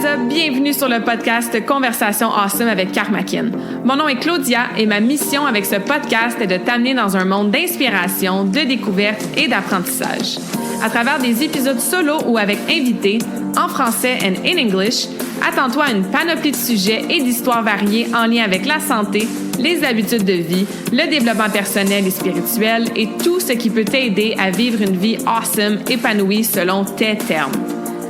is up? Bienvenue sur le podcast Conversation Awesome avec Karmakin. Mon nom est Claudia et ma mission avec ce podcast est de t'amener dans un monde d'inspiration, de découverte et d'apprentissage. À travers des épisodes solo ou avec invités, en français and in English, attends-toi à une panoplie de sujets et d'histoires variées en lien avec la santé, les habitudes de vie, le développement personnel et spirituel et tout ce qui peut t'aider à vivre une vie awesome, épanouie selon tes termes.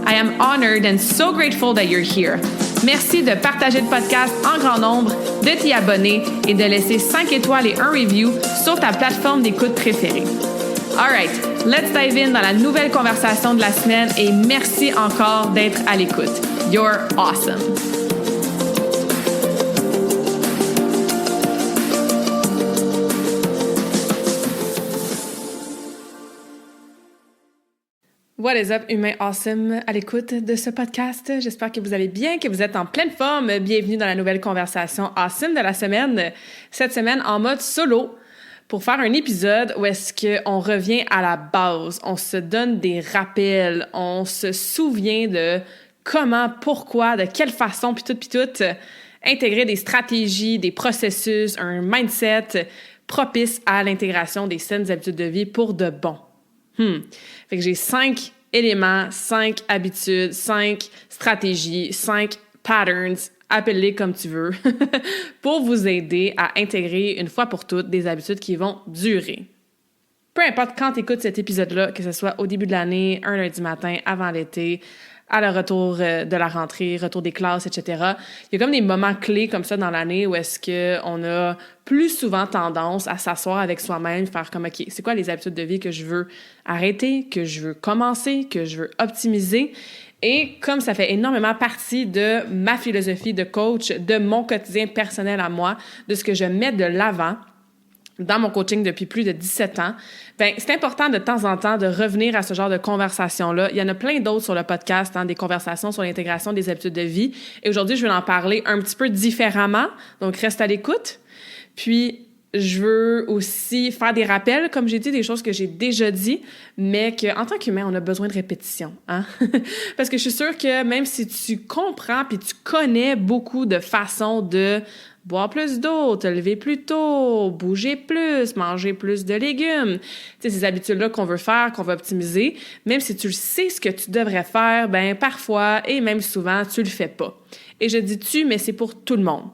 I am honored and so grateful that you're here. Merci de partager le podcast en grand nombre, de t'y abonner et de laisser 5 étoiles et un review sur ta plateforme d'écoute préférée. Alright, let's dive in dans la nouvelle conversation de la semaine et merci encore d'être à l'écoute. You're awesome! What is up, humain awesome à l'écoute de ce podcast? J'espère que vous allez bien, que vous êtes en pleine forme. Bienvenue dans la nouvelle conversation awesome de la semaine. Cette semaine en mode solo pour faire un épisode où est-ce qu'on revient à la base. On se donne des rappels, on se souvient de comment, pourquoi, de quelle façon, puis tout, intégrer des stratégies, des processus, un mindset propice à l'intégration des saines habitudes de vie pour de bon. Fait que j'ai 5 éléments, 5 habitudes, 5 stratégies, 5 patterns, appelle-les comme tu veux, pour vous aider à intégrer une fois pour toutes des habitudes qui vont durer. Peu importe quand tu écoutes cet épisode-là, que ce soit au début de l'année, un lundi matin, avant l'été, à le retour de la rentrée, retour des classes, etc. Il y a comme des moments clés comme ça dans l'année où est-ce qu'on a plus souvent tendance à s'asseoir avec soi-même, faire comme, OK, c'est quoi les habitudes de vie que je veux arrêter, que je veux commencer, que je veux optimiser? Et comme ça fait énormément partie de ma philosophie de coach, de mon quotidien personnel à moi, de ce que je mets de l'avant, dans mon coaching depuis plus de 17 ans, c'est important de temps en temps de revenir à ce genre de conversation-là. Il y en a plein d'autres sur le podcast, des conversations sur l'intégration des habitudes de vie. Et aujourd'hui, je vais en parler un petit peu différemment, donc reste à l'écoute. Puis, je veux aussi faire des rappels, comme j'ai dit, des choses que j'ai déjà dit, mais qu'en tant qu'humain, on a besoin de répétition, hein? Parce que je suis sûre que même si tu comprends puis tu connais beaucoup de façons de boire plus d'eau, te lever plus tôt, bouger plus, manger plus de légumes. Tu sais, ces habitudes-là qu'on veut faire, qu'on veut optimiser, même si tu sais ce que tu devrais faire, parfois, et même souvent, tu le fais pas. Et je dis tu, mais c'est pour tout le monde.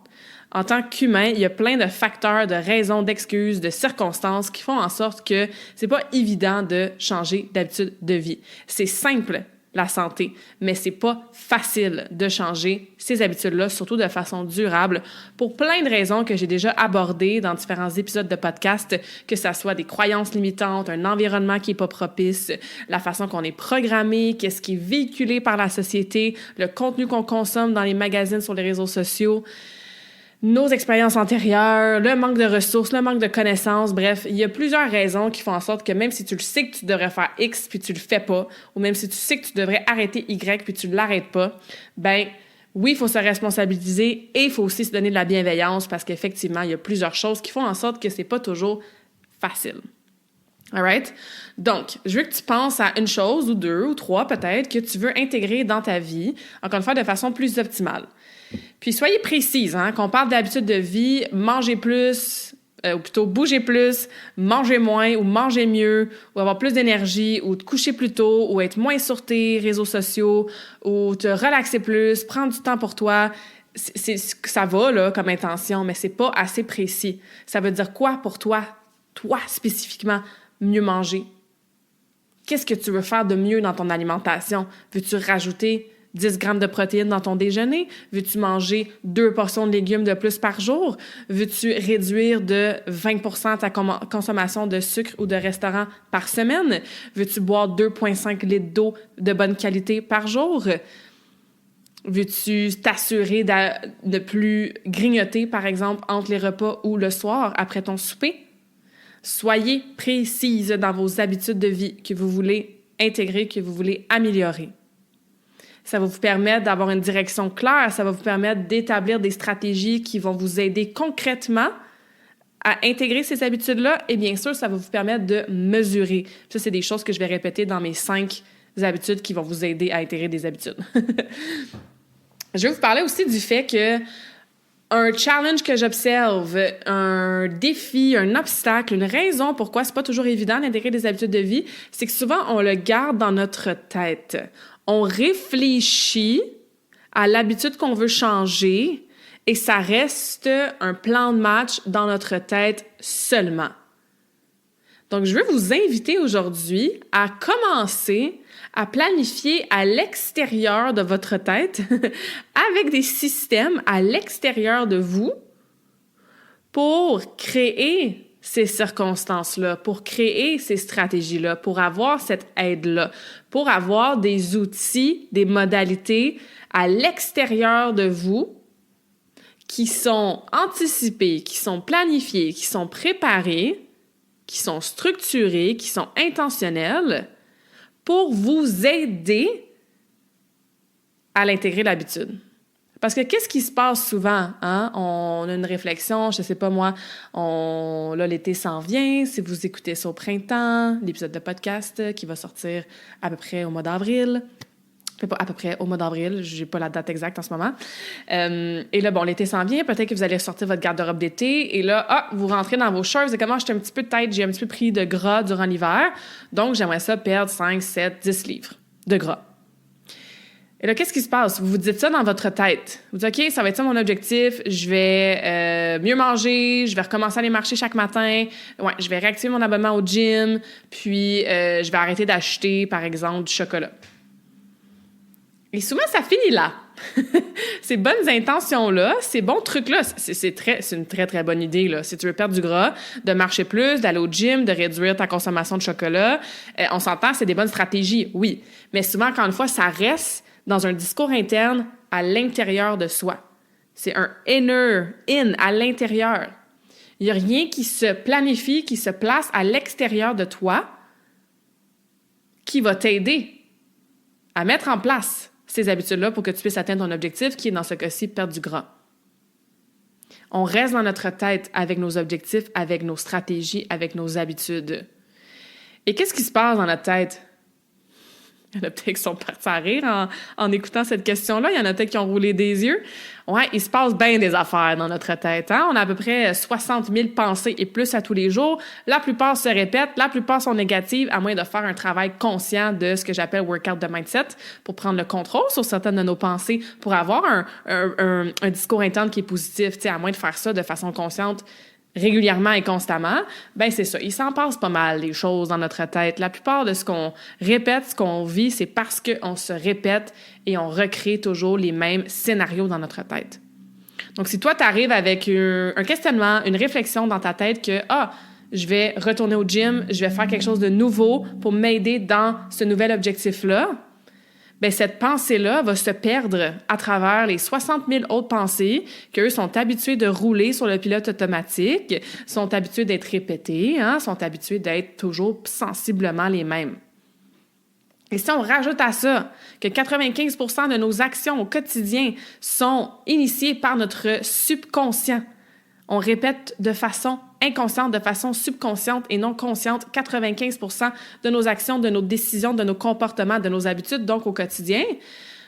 En tant qu'humain, il y a plein de facteurs, de raisons, d'excuses, de circonstances qui font en sorte que c'est pas évident de changer d'habitude de vie. C'est simple, la santé, mais c'est pas facile de changer ces habitudes-là, surtout de façon durable, pour plein de raisons que j'ai déjà abordées dans différents épisodes de podcast, que ça soit des croyances limitantes, un environnement qui est pas propice, la façon qu'on est programmé, qu'est-ce qui est véhiculé par la société, le contenu qu'on consomme dans les magazines, sur les réseaux sociaux, nos expériences antérieures, le manque de ressources, le manque de connaissances, bref, il y a plusieurs raisons qui font en sorte que même si tu le sais que tu devrais faire X puis tu le fais pas, ou même si tu sais que tu devrais arrêter Y puis tu l'arrêtes pas, oui, il faut se responsabiliser et il faut aussi se donner de la bienveillance parce qu'effectivement, il y a plusieurs choses qui font en sorte que c'est pas toujours facile. Alright? Donc, je veux que tu penses à une chose ou deux ou trois peut-être que tu veux intégrer dans ta vie, encore une fois, de façon plus optimale. Puis soyez précise, qu'on parle d'habitudes de vie, manger plus, ou plutôt bouger plus, manger moins ou manger mieux, ou avoir plus d'énergie, ou te coucher plus tôt, ou être moins sur tes réseaux sociaux, ou te relaxer plus, prendre du temps pour toi. Ça va là comme intention, mais c'est pas assez précis. Ça veut dire quoi pour toi spécifiquement, mieux manger? Qu'est-ce que tu veux faire de mieux dans ton alimentation? Veux-tu rajouter 10 grammes de protéines dans ton déjeuner? Veux-tu manger 2 portions de légumes de plus par jour? Veux-tu réduire de 20% ta consommation de sucre ou de restaurant par semaine? Veux-tu boire 2,5 litres d'eau de bonne qualité par jour? Veux-tu t'assurer de ne plus grignoter, par exemple, entre les repas ou le soir après ton souper? Soyez précise dans vos habitudes de vie que vous voulez intégrer, que vous voulez améliorer. Ça va vous permettre d'avoir une direction claire, ça va vous permettre d'établir des stratégies qui vont vous aider concrètement à intégrer ces habitudes-là et bien sûr, ça va vous permettre de mesurer. Ça, c'est des choses que je vais répéter dans mes 5 habitudes qui vont vous aider à intégrer des habitudes. Je vais vous parler aussi du fait que un challenge que j'observe, un défi, un obstacle, une raison pourquoi c'est pas toujours évident d'intégrer des habitudes de vie, c'est que souvent on le garde dans notre tête. On réfléchit à l'habitude qu'on veut changer et ça reste un plan de match dans notre tête seulement. Donc, je veux vous inviter aujourd'hui à commencer à planifier à l'extérieur de votre tête avec des systèmes à l'extérieur de vous pour créer ces circonstances-là, pour créer ces stratégies-là, pour avoir cette aide-là, pour avoir des outils, des modalités à l'extérieur de vous qui sont anticipés, qui sont planifiés, qui sont préparés, qui sont structurés, qui sont intentionnels pour vous aider à l'intégrer l'habitude. Parce que qu'est-ce qui se passe souvent? Hein? On a une réflexion, je sais pas moi, là, l'été s'en vient, si vous écoutez ça au printemps, l'épisode de podcast qui va sortir à peu près au mois d'avril. Pas à peu près au mois d'avril, j'ai pas la date exacte en ce moment. Et là, bon, l'été s'en vient, peut-être que vous allez sortir votre garde-robe d'été, et là, vous rentrez dans vos shirts, vous dites comment j'étais un petit peu de tête, j'ai un petit peu pris de gras durant l'hiver, donc j'aimerais ça perdre 5, 7, 10 livres de gras. Et là, qu'est-ce qui se passe? Vous vous dites ça dans votre tête. Vous dites, OK, ça va être ça mon objectif, je vais mieux manger, je vais recommencer à aller marcher chaque matin, ouais, je vais réactiver mon abonnement au gym, puis je vais arrêter d'acheter, par exemple, du chocolat. Et souvent, ça finit là. Ces bonnes intentions-là, ces bons trucs-là, c'est une très, très bonne idée, là. Si tu veux perdre du gras, de marcher plus, d'aller au gym, de réduire ta consommation de chocolat, on s'entend, c'est des bonnes stratégies, oui. Mais souvent, encore une fois, ça reste dans un discours interne à l'intérieur de soi. C'est un in, à l'intérieur. Il n'y a rien qui se planifie, qui se place à l'extérieur de toi qui va t'aider à mettre en place ces habitudes-là pour que tu puisses atteindre ton objectif, qui est dans ce cas-ci perdre du gras. On reste dans notre tête avec nos objectifs, avec nos stratégies, avec nos habitudes. Et qu'est-ce qui se passe dans notre tête? Il y en a peut-être qui sont partis à rire en écoutant cette question-là. Il y en a peut-être qui ont roulé des yeux. Ouais, il se passe bien des affaires dans notre tête. Hein? On a à peu près 60 000 pensées et plus à tous les jours. La plupart se répètent, la plupart sont négatives, à moins de faire un travail conscient de ce que j'appelle workout de mindset pour prendre le contrôle sur certaines de nos pensées, pour avoir un discours interne qui est positif. À moins de faire ça de façon consciente, régulièrement et constamment, ben c'est ça. Il s'en passe pas mal, les choses dans notre tête. La plupart de ce qu'on répète, ce qu'on vit, c'est parce qu'on se répète et on recrée toujours les mêmes scénarios dans notre tête. Donc, si toi, tu arrives avec un questionnement, une réflexion dans ta tête que, je vais retourner au gym, je vais faire quelque chose de nouveau pour m'aider dans ce nouvel objectif-là, bien, cette pensée-là va se perdre à travers les 60 000 autres pensées qu'eux sont habitués de rouler sur le pilote automatique, sont habitués d'être répétées, sont habitués d'être toujours sensiblement les mêmes. Et si on rajoute à ça que 95 % de nos actions au quotidien sont initiées par notre subconscient, on répète de façon inconsciente, de façon subconsciente et non consciente 95 % de nos actions, de nos décisions, de nos comportements, de nos habitudes, donc au quotidien,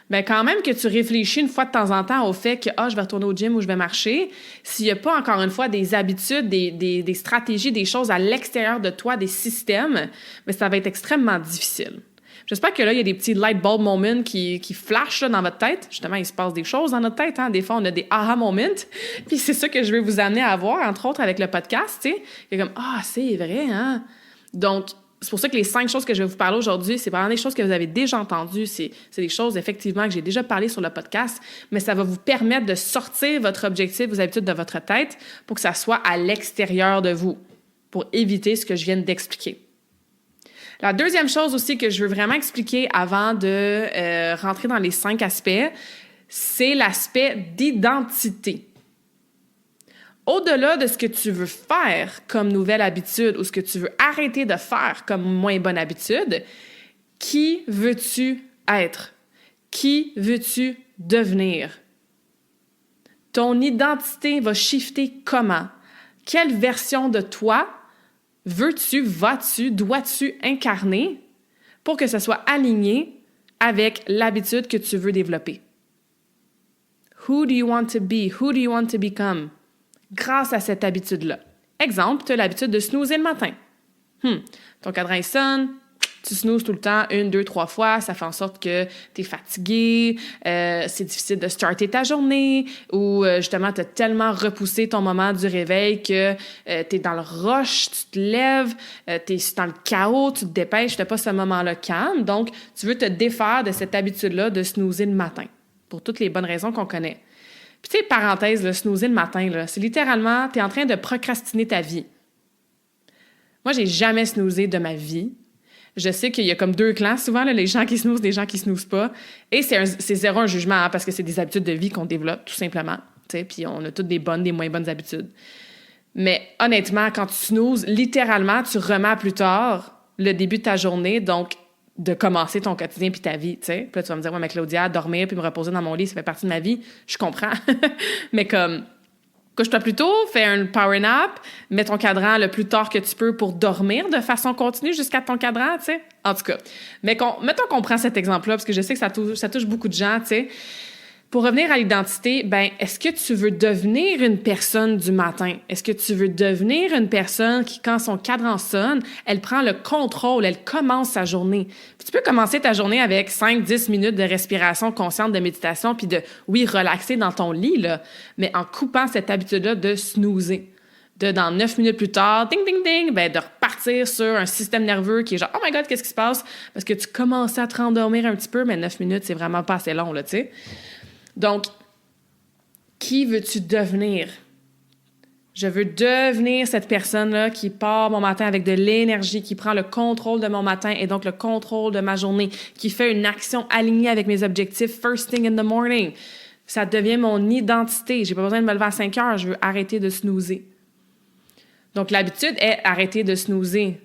bien quand même que tu réfléchis une fois de temps en temps au fait que je vais retourner au gym ou je vais marcher, s'il n'y a pas encore une fois des habitudes, des stratégies, des choses à l'extérieur de toi, des systèmes, bien, ça va être extrêmement difficile. J'espère que là, il y a des petits light bulb moments qui flashent là, dans votre tête. Justement, il se passe des choses dans notre tête. Hein? Des fois, on a des aha moments. Puis c'est ça que je vais vous amener à avoir, entre autres, avec le podcast. Tu sais, il y a comme c'est vrai, hein? Donc, c'est pour ça que les 5 choses que je vais vous parler aujourd'hui, c'est vraiment des choses que vous avez déjà entendues. C'est des choses, effectivement, que j'ai déjà parlé sur le podcast, mais ça va vous permettre de sortir votre objectif, vos habitudes de votre tête pour que ça soit à l'extérieur de vous, pour éviter ce que je viens d'expliquer. La deuxième chose aussi que je veux vraiment expliquer avant de rentrer dans les 5 aspects, c'est l'aspect d'identité. Au-delà de ce que tu veux faire comme nouvelle habitude ou ce que tu veux arrêter de faire comme moins bonne habitude, qui veux-tu être? Qui veux-tu devenir? Ton identité va shifter comment? Quelle version de toi veux-tu, vas-tu, dois-tu incarner pour que ça soit aligné avec l'habitude que tu veux développer? Who do you want to be? Who do you want to become? Grâce à cette habitude-là. Exemple, tu as l'habitude de snoozer le matin. Ton cadran il sonne, tu snoozes tout le temps, 1, 2, 3 fois, ça fait en sorte que tu es fatigué, c'est difficile de starter ta journée, ou justement, tu as tellement repoussé ton moment du réveil que tu es dans le rush, tu te lèves, tu es dans le chaos, tu te dépêches, tu n'as pas ce moment-là calme, donc tu veux te défaire de cette habitude-là de snoozer le matin, pour toutes les bonnes raisons qu'on connaît. Puis tu sais, parenthèse, là, snoozer le matin, là, c'est littéralement, tu es en train de procrastiner ta vie. Moi, j'ai jamais snoozé de ma vie. Je sais qu'il y a comme 2 clans souvent, là, les gens qui snoozent, des gens qui snoozent pas. Et c'est zéro un jugement, hein, parce que c'est des habitudes de vie qu'on développe, tout simplement. Puis on a toutes des bonnes, des moins bonnes habitudes. Mais honnêtement, quand tu snoozes, littéralement, tu remets à plus tard le début de ta journée, donc de commencer ton quotidien puis ta vie, tu sais. Puis là, tu vas me dire, ouais, mais Claudia, dormir puis me reposer dans mon lit, ça fait partie de ma vie. Je comprends. Mais comme, couche-toi plus tôt, fais un power nap, mets ton cadran le plus tard que tu peux pour dormir de façon continue jusqu'à ton cadran, tu sais. En tout cas, mettons qu'on prend cet exemple-là, parce que je sais que ça touche beaucoup de gens, tu sais. Pour revenir à l'identité, est-ce que tu veux devenir une personne du matin? Est-ce que tu veux devenir une personne qui, quand son cadran sonne, elle prend le contrôle, elle commence sa journée? Puis tu peux commencer ta journée avec 5-10 minutes de respiration consciente, de méditation, puis de, oui, relaxer dans ton lit, là, mais en coupant cette habitude-là de snoozer. Dans 9 minutes plus tard, ding, ding, ding, de repartir sur un système nerveux qui est genre, oh my God, qu'est-ce qui se passe? Parce que tu commençais à te rendormir un petit peu, mais 9 minutes, c'est vraiment pas assez long, là, tu sais. Donc, qui veux-tu devenir? Je veux devenir cette personne-là qui part mon matin avec de l'énergie, qui prend le contrôle de mon matin et donc le contrôle de ma journée, qui fait une action alignée avec mes objectifs first thing in the morning. Ça devient mon identité. J'ai pas besoin de me lever à 5 heures, je veux arrêter de snoozer. Donc, l'habitude est arrêter de snoozer.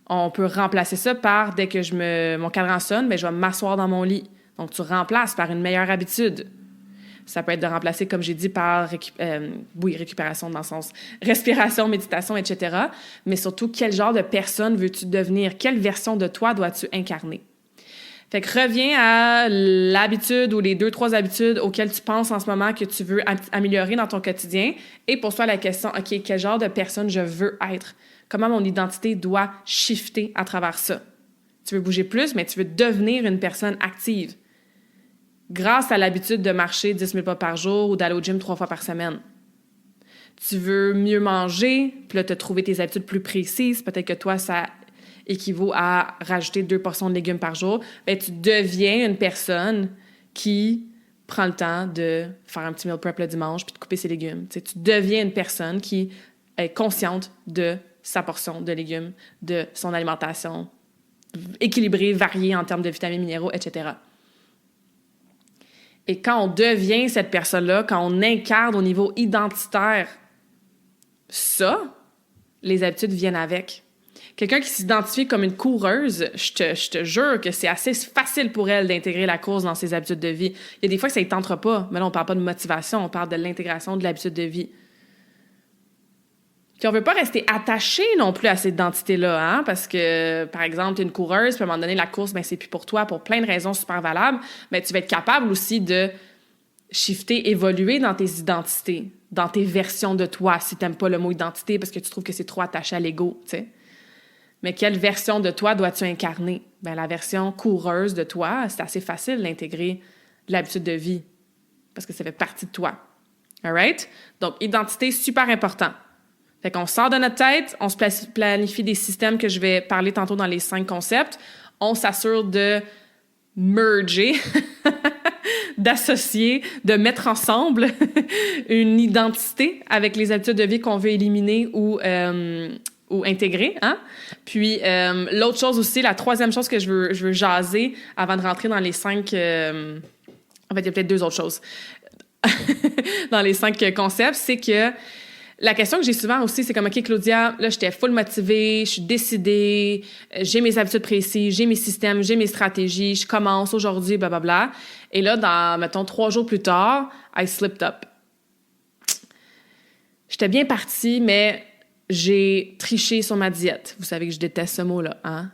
On peut remplacer ça par, dès que mon cadran sonne, je vais m'asseoir dans mon lit. Donc, tu remplaces par une meilleure habitude. Ça peut être de remplacer, comme j'ai dit, par récupération dans le sens respiration, méditation, etc. Mais surtout, quel genre de personne veux-tu devenir? Quelle version de toi dois-tu incarner? Fait que reviens à l'habitude ou les 2-3 habitudes auxquelles tu penses en ce moment que tu veux améliorer dans ton quotidien et pose-toi la question, OK, quel genre de personne je veux être? Comment mon identité doit shifter à travers ça? Tu veux bouger plus, mais tu veux devenir une personne active. Grâce à l'habitude de marcher 10 000 pas par jour ou d'aller au gym 3 fois par semaine. Tu veux mieux manger, puis là, tu as trouvé tes habitudes plus précises. Peut-être que toi, ça équivaut à rajouter 2 portions de légumes par jour. Tu deviens une personne qui prend le temps de faire un petit meal prep le dimanche puis de couper ses légumes. Tu deviens une personne qui est consciente de sa portion de légumes, de son alimentation équilibrée, variée en termes de vitamines, minéraux, etc. Et quand on devient cette personne-là, quand on incarne au niveau identitaire ça, les habitudes viennent avec. Quelqu'un qui s'identifie comme une coureuse, je te jure que c'est assez facile pour elle d'intégrer la course dans ses habitudes de vie. Il y a des fois que ça ne tentera pas, mais là, on ne parle pas de motivation, on parle de l'intégration de l'habitude de vie. Puis on ne veut pas rester attaché non plus à cette identité-là, hein? Parce que, par exemple, tu es une coureuse, puis à un moment donné, la course, c'est plus pour toi, pour plein de raisons super valables, mais tu vas être capable aussi de shifter, évoluer dans tes identités, dans tes versions de toi, si tu n'aimes pas le mot identité parce que tu trouves que c'est trop attaché à l'ego, tu sais. Mais quelle version de toi dois-tu incarner? La version coureuse de toi, c'est assez facile d'intégrer l'habitude de vie parce que ça fait partie de toi. All right? Donc, identité, super important. Fait qu'on sort de notre tête, on se planifie des systèmes que je vais parler tantôt dans les 5 concepts. On s'assure de merger, d'associer, de mettre ensemble une identité avec les habitudes de vie qu'on veut éliminer ou intégrer. Hein? Puis, l'autre chose aussi, la troisième chose que je veux jaser avant de rentrer dans les 5... en fait, il y a peut-être 2 autres choses dans les 5 concepts, c'est que la question que j'ai souvent aussi, c'est comme, OK, Claudia, là, j'étais full motivée, je suis décidée, j'ai mes habitudes précises, j'ai mes systèmes, j'ai mes stratégies, je commence aujourd'hui, blablabla. Et là, mettons, 3 jours plus tard, I slipped up. J'étais bien partie, mais J'ai triché sur ma diète. Vous savez que je déteste ce mot-là, hein?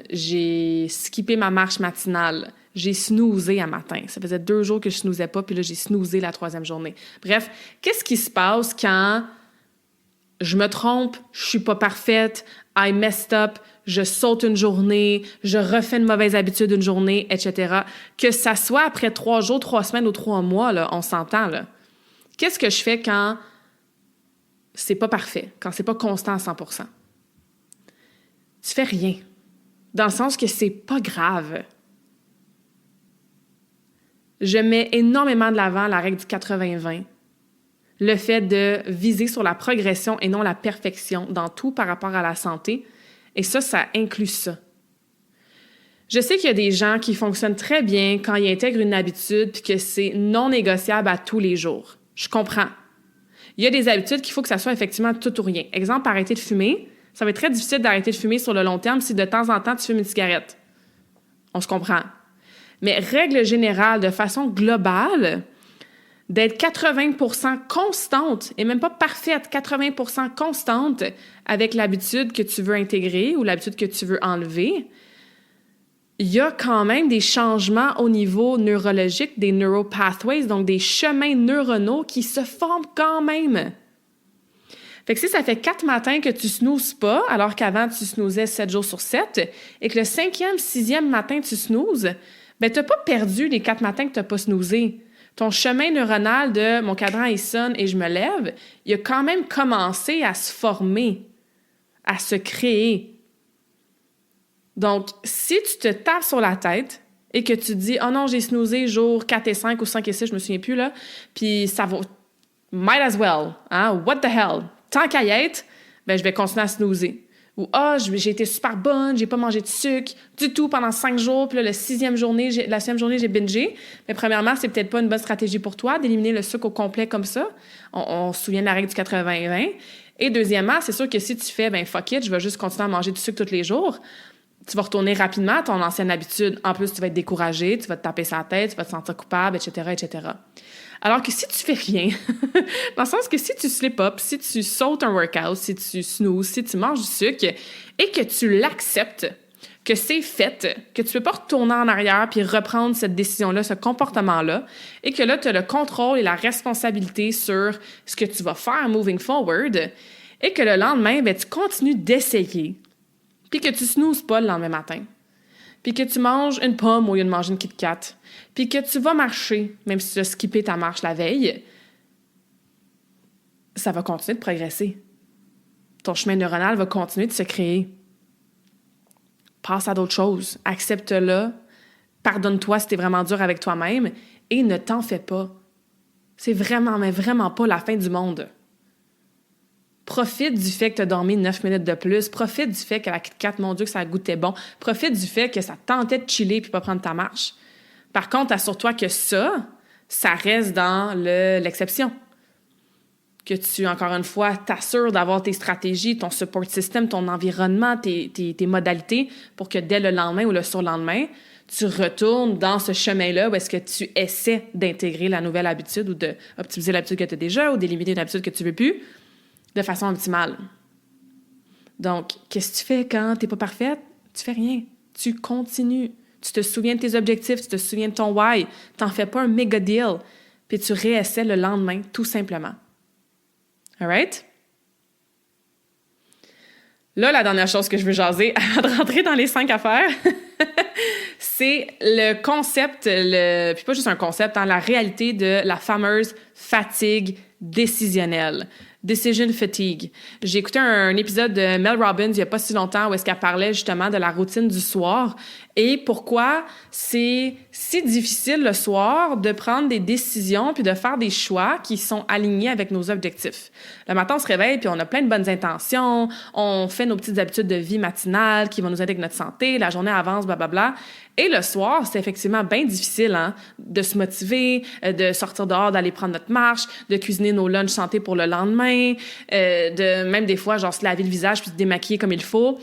J'ai skippé ma marche matinale. J'ai snoozé à matin. Ça faisait 2 jours que je snoozais pas, puis là, j'ai snoozé la 3e journée. Bref, qu'est-ce qui se passe quand je me trompe, je suis pas parfaite, I messed up, je saute une journée, je refais une mauvaise habitude une journée, etc. Que ça soit après 3 jours, 3 semaines ou 3 mois, là, on s'entend, là. Qu'est-ce que je fais quand c'est pas parfait, quand c'est pas constant à 100%? Tu fais rien. Dans le sens que c'est pas grave. Je mets énormément de l'avant la règle du 80-20. Le fait de viser sur la progression et non la perfection dans tout par rapport à la santé. Et ça inclut ça. Je sais qu'il y a des gens qui fonctionnent très bien quand ils intègrent une habitude puis que c'est non négociable à tous les jours. Je comprends. Il y a des habitudes qu'il faut que ça soit effectivement tout ou rien. Exemple, arrêter de fumer. Ça va être très difficile d'arrêter de fumer sur le long terme si de temps en temps tu fumes une cigarette. On se comprend. Mais règle générale, de façon globale, d'être 80% constante, et même pas parfaite, 80% constante avec l'habitude que tu veux intégrer ou l'habitude que tu veux enlever, il y a quand même des changements au niveau neurologique, des neuropathways, donc des chemins neuronaux qui se forment quand même. Fait que si ça fait 4 matins que tu snoozes pas, alors qu'avant tu snoozais 7 jours sur 7, et que le 5e, 6e matin tu snoozes, ben tu n'as pas perdu les 4 matins que tu n'as pas snoozé. Ton chemin neuronal de « mon cadran il sonne et je me lève », il a quand même commencé à se former, à se créer. Donc, si tu te tapes sur la tête et que tu te dis « oh non, j'ai snoozé jour 4 et 5 ou 5 et 6, je me souviens plus, là, puis ça va... might as well, hein? What the hell? Tant qu'à y être, ben je vais continuer à snoozer. » Ou « ah, j'ai été super bonne, j'ai pas mangé de sucre du tout pendant 5 jours, puis là, la 6e journée, j'ai bingé. » Mais premièrement, c'est peut-être pas une bonne stratégie pour toi d'éliminer le sucre au complet comme ça. On se souvient de la règle du 80-20. Et deuxièmement, c'est sûr que si tu fais « ben fuck it, je vais juste continuer à manger du sucre tous les jours », tu vas retourner rapidement à ton ancienne habitude. En plus, tu vas être découragé, tu vas te taper sa tête, tu vas te sentir coupable, etc., etc. Alors que si tu fais rien, dans le sens que si tu slip-up, si tu sautes un workout, si tu snoozes, si tu manges du sucre et que tu l'acceptes, que c'est fait, que tu ne peux pas retourner en arrière puis reprendre cette décision-là, ce comportement-là, et que là, tu as le contrôle et la responsabilité sur ce que tu vas faire moving forward, et que le lendemain, ben, tu continues d'essayer, puis que tu snoozes pas le lendemain matin, puis que tu manges une pomme au lieu de manger une Kit Kat, puis que tu vas marcher, même si tu as skippé ta marche la veille, ça va continuer de progresser. Ton chemin neuronal va continuer de se créer. Passe à d'autres choses. Accepte-le. Pardonne-toi si t'es vraiment dur avec toi-même et ne t'en fais pas. C'est vraiment, mais vraiment pas la fin du monde. Profite du fait que tu as dormi 9 minutes de plus. Profite du fait que la Kit Kat, mon Dieu, que ça goûtait bon. Profite du fait que ça te tentait de chiller puis pas prendre ta marche. Par contre, assure-toi que ça reste dans l'exception. Que tu, encore une fois, t'assures d'avoir tes stratégies, ton support system, ton environnement, tes modalités pour que dès le lendemain ou le surlendemain, tu retournes dans ce chemin-là où est-ce que tu essaies d'intégrer la nouvelle habitude ou d'optimiser l'habitude que tu as déjà ou d'éliminer une habitude que tu ne veux plus de façon optimale. Donc, qu'est-ce que tu fais quand tu n'es pas parfaite? Tu fais rien. Tu continues. Tu te souviens de tes objectifs, tu te souviens de ton why. Tu n'en fais pas un méga deal. Puis tu réessaies le lendemain, tout simplement. All right? Là, la dernière chose que je veux jaser avant de rentrer dans les 5 affaires, c'est le concept, puis pas juste un concept, la réalité de la fameuse fatigue décisionnelle. Decision fatigue. J'ai écouté un épisode de Mel Robbins il n'y a pas si longtemps où est-ce qu'elle parlait justement de la routine du soir et pourquoi c'est si difficile le soir de prendre des décisions puis de faire des choix qui sont alignés avec nos objectifs. Le matin, on se réveille puis on a plein de bonnes intentions, on fait nos petites habitudes de vie matinales qui vont nous aider avec notre santé, la journée avance, blablabla. Et le soir, c'est effectivement bien difficile de se motiver, de sortir dehors, d'aller prendre notre marche, de cuisiner nos lunchs santé pour le lendemain, de même des fois, genre se laver le visage puis se démaquiller comme il faut.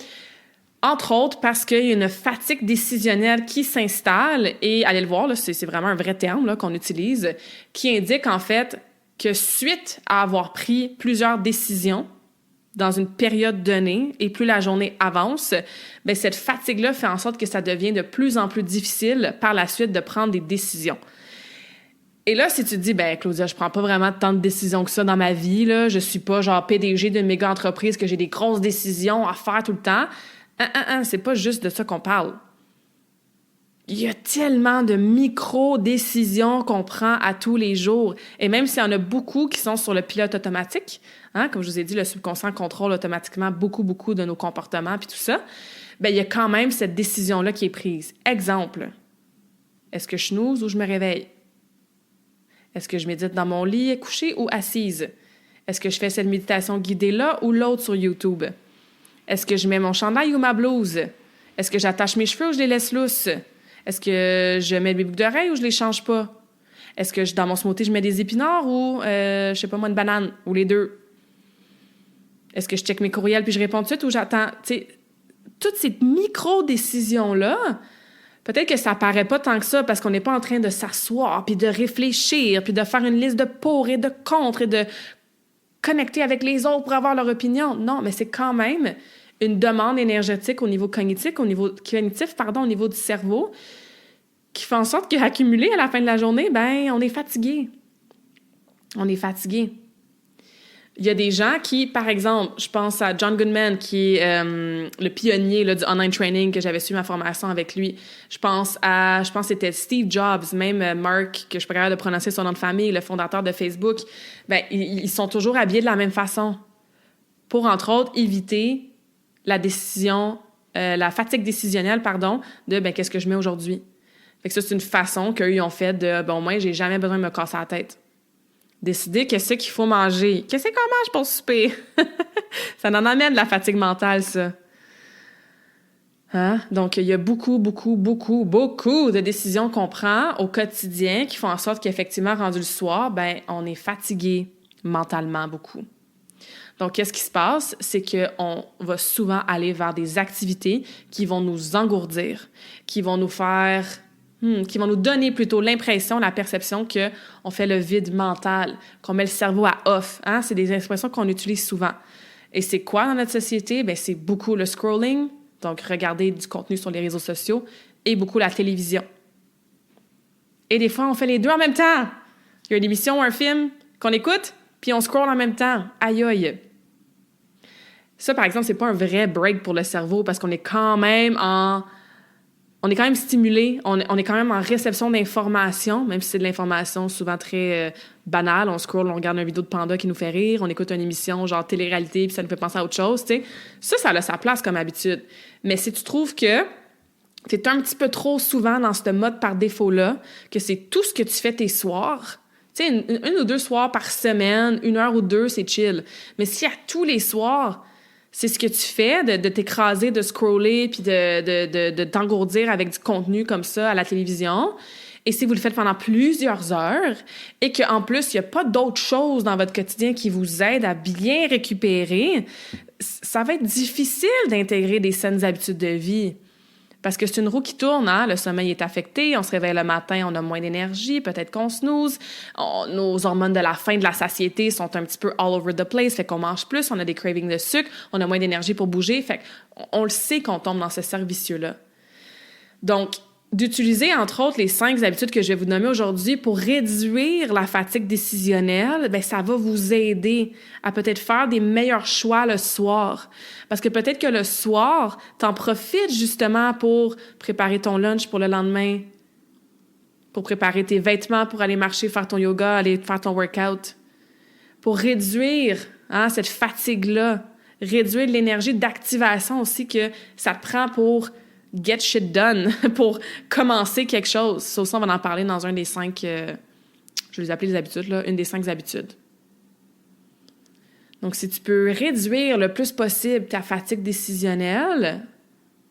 Entre autres parce qu'il y a une fatigue décisionnelle qui s'installe et, allez le voir, là, c'est vraiment un vrai terme là, qu'on utilise, qui indique en fait que suite à avoir pris plusieurs décisions, dans une période donnée et plus la journée avance, bien, cette fatigue-là fait en sorte que ça devient de plus en plus difficile par la suite de prendre des décisions. Et là, si tu te dis, ben Claudia, je prends pas vraiment tant de décisions que ça dans ma vie, là, je suis pas genre PDG d'une méga entreprise que j'ai des grosses décisions à faire tout le temps. C'est pas juste de ça qu'on parle. Il y a tellement de micro-décisions qu'on prend à tous les jours. Et même s'il y en a beaucoup qui sont sur le pilote automatique, comme je vous ai dit, le subconscient contrôle automatiquement beaucoup de nos comportements puis tout ça, bien, il y a quand même cette décision-là qui est prise. Exemple, est-ce que je snooze ou je me réveille? Est-ce que je médite dans mon lit, couché ou assise? Est-ce que je fais cette méditation guidée-là ou l'autre sur YouTube? Est-ce que je mets mon chandail ou ma blouse? Est-ce que j'attache mes cheveux ou je les laisse lousses? Est-ce que je mets mes boucles d'oreilles ou je les change pas? Est-ce que dans mon smoothie, je mets des épinards ou, je sais pas moi, une banane? Ou les deux? Est-ce que je check mes courriels puis je réponds tout de suite ou j'attends? Tu sais, toutes ces micro-décisions-là, peut-être que ça paraît pas tant que ça parce qu'on n'est pas en train de s'asseoir puis de réfléchir puis de faire une liste de pour et de contre et de connecter avec les autres pour avoir leur opinion. Non, mais c'est quand même une demande énergétique au niveau cognitif, au niveau du cerveau, qui fait en sorte qu'accumulé à la fin de la journée, ben on est fatigué. On est fatigué. Il y a des gens qui, par exemple, je pense à John Goodman, qui est le pionnier là, du online training, que j'avais suivi ma formation avec lui. Je pense que c'était Steve Jobs, même Mark, que je suis pas capable de prononcer son nom de famille, le fondateur de Facebook. Ben, ils sont toujours habillés de la même façon pour, entre autres, éviter la fatigue décisionnelle, de ben, qu'est-ce que je mets aujourd'hui. Fait que ça, c'est une façon qu'eux, ils ont fait de, bon, moi, j'ai jamais besoin de me casser la tête. Décider qu'est-ce qu'il faut manger. Qu'est-ce qu'on mange pour souper? Ça en amène de la fatigue mentale, ça. Donc, il y a beaucoup de décisions qu'on prend au quotidien qui font en sorte qu'effectivement, rendu le soir, ben, on est fatigué mentalement beaucoup. Donc, qu'est-ce qui se passe? C'est qu'on va souvent aller vers des activités qui vont nous engourdir, qui vont nous donner plutôt l'impression, la perception qu'on fait le vide mental, qu'on met le cerveau à off. C'est des expressions qu'on utilise souvent. Et c'est quoi dans notre société? Bien, c'est beaucoup le scrolling, donc regarder du contenu sur les réseaux sociaux, et beaucoup la télévision. Et des fois, on fait les deux en même temps. Il y a une émission ou un film qu'on écoute, puis on scroll en même temps. Aïe aïe! Ça, par exemple, c'est pas un vrai break pour le cerveau parce qu'on est quand même stimulé, on est quand même en réception d'informations, même si c'est de l'information souvent très banale. On scroll, on regarde une vidéo de panda qui nous fait rire, on écoute une émission genre télé-réalité puis ça nous fait penser à autre chose, tu sais. Ça a sa place comme habitude. Mais si tu trouves que t'es un petit peu trop souvent dans ce mode par défaut-là, que c'est tout ce que tu fais tes soirs, tu sais, une ou deux soirs par semaine, 1 heure ou 2, c'est chill. Mais si à tous les soirs, c'est ce que tu fais, de t'écraser, de scroller, puis de t'engourdir avec du contenu comme ça à la télévision. Et si vous le faites pendant plusieurs heures et qu'en plus, il n'y a pas d'autres choses dans votre quotidien qui vous aident à bien récupérer, ça va être difficile d'intégrer des saines habitudes de vie. Parce que c'est une roue qui tourne, le sommeil est affecté, on se réveille le matin, on a moins d'énergie, peut-être qu'on snooze, nos hormones de la faim, de la satiété sont un petit peu all over the place, fait qu'on mange plus, on a des cravings de sucre, on a moins d'énergie pour bouger, fait qu'on le sait qu'on tombe dans ce cercle vicieux-là. Donc, d'utiliser, entre autres, les 5 habitudes que je vais vous nommer aujourd'hui pour réduire la fatigue décisionnelle, bien, ça va vous aider à peut-être faire des meilleurs choix le soir. Parce que peut-être que le soir, t'en profites justement pour préparer ton lunch pour le lendemain, pour préparer tes vêtements, pour aller marcher, faire ton yoga, aller faire ton workout, pour réduire cette fatigue-là, réduire l'énergie d'activation aussi que ça te prend pour get shit done, pour commencer quelque chose. Ça aussi, on va en parler dans un des 5, je vais les appeler les habitudes, là, une des 5 habitudes. Donc, si tu peux réduire le plus possible ta fatigue décisionnelle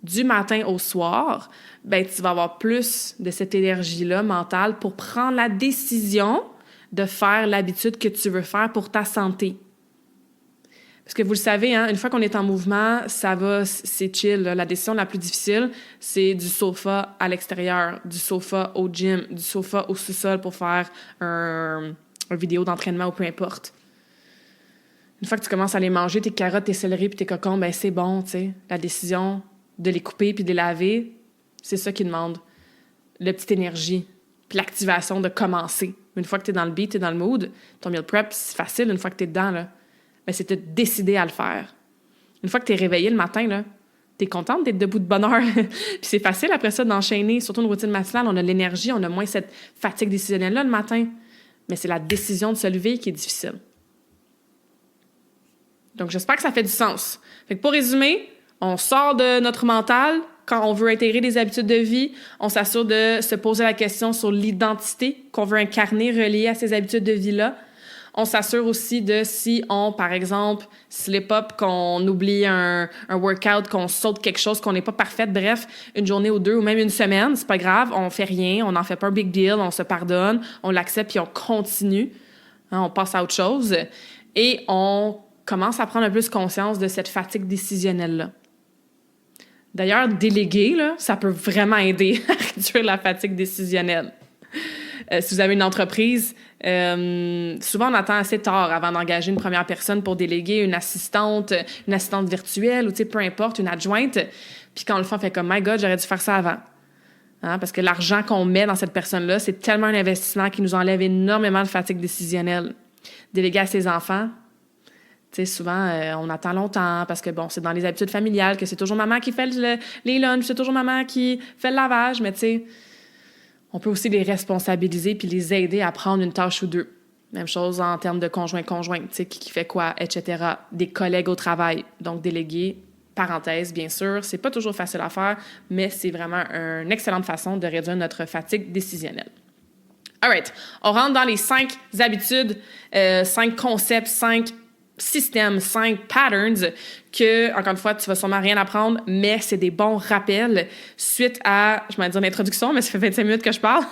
du matin au soir, ben tu vas avoir plus de cette énergie-là mentale pour prendre la décision de faire l'habitude que tu veux faire pour ta santé. Parce que vous le savez, une fois qu'on est en mouvement, ça va, c'est chill. La décision la plus difficile, c'est du sofa à l'extérieur, du sofa au gym, du sofa au sous-sol pour faire un vidéo d'entraînement ou peu importe. Une fois que tu commences à les manger, tes carottes, tes céleris puis tes cocombes, ben c'est bon, tu sais. La décision de les couper puis de les laver, c'est ça qui demande. La petite énergie, puis l'activation de commencer. Une fois que tu es dans le beat, tu es dans le mood, ton meal prep, c'est facile une fois que tu es dedans, là. Ben, c'est de décider à le faire. Une fois que tu es réveillé le matin, là, tu es contente d'être debout de bonne heure. Puis c'est facile après ça d'enchaîner, surtout une routine matinale, on a l'énergie, on a moins cette fatigue décisionnelle-là le matin. Mais c'est la décision de se lever qui est difficile. Donc, j'espère que ça fait du sens. Fait que pour résumer, on sort de notre mental. Quand on veut intégrer des habitudes de vie, on s'assure de se poser la question sur l'identité qu'on veut incarner reliée à ces habitudes de vie-là. On s'assure aussi de si on, par exemple, slip up, qu'on oublie un workout, qu'on saute quelque chose, qu'on n'est pas parfaite, bref, une journée ou deux ou même une semaine, c'est pas grave, on fait rien, on n'en fait pas un big deal, on se pardonne, on l'accepte puis on continue. Hein, on passe à autre chose et on commence à prendre un peu plus conscience de cette fatigue décisionnelle-là. D'ailleurs, déléguer, là, ça peut vraiment aider à réduire la fatigue décisionnelle. Si vous avez une entreprise, souvent on attend assez tard avant d'engager une première personne pour déléguer une assistante virtuelle ou peu importe, une adjointe. Puis quand on le fait, on fait comme « My God, j'aurais dû faire ça avant. » Hein, parce que l'argent qu'on met dans cette personne-là, c'est tellement un investissement qui nous enlève énormément de fatigue décisionnelle. Déléguer à ses enfants, tu sais, souvent, on attend longtemps parce que, bon, c'est dans les habitudes familiales que c'est toujours maman qui fait les lunchs, c'est toujours maman qui fait le lavage, mais tu sais, on peut aussi les responsabiliser puis les aider à prendre une tâche ou deux. Même chose en termes de conjoint-conjointe, tu sais, qui fait quoi, etc. Des collègues au travail. Donc, déléguer, parenthèse, bien sûr, c'est pas toujours facile à faire, mais c'est vraiment une excellente façon de réduire notre fatigue décisionnelle. All right, on rentre dans les 5 habitudes, 5 concepts, 5 systèmes, 5 patterns que, encore une fois, tu vas sûrement rien apprendre, mais c'est des bons rappels suite à, je vais dire l'introduction, mais ça fait 25 minutes que je parle,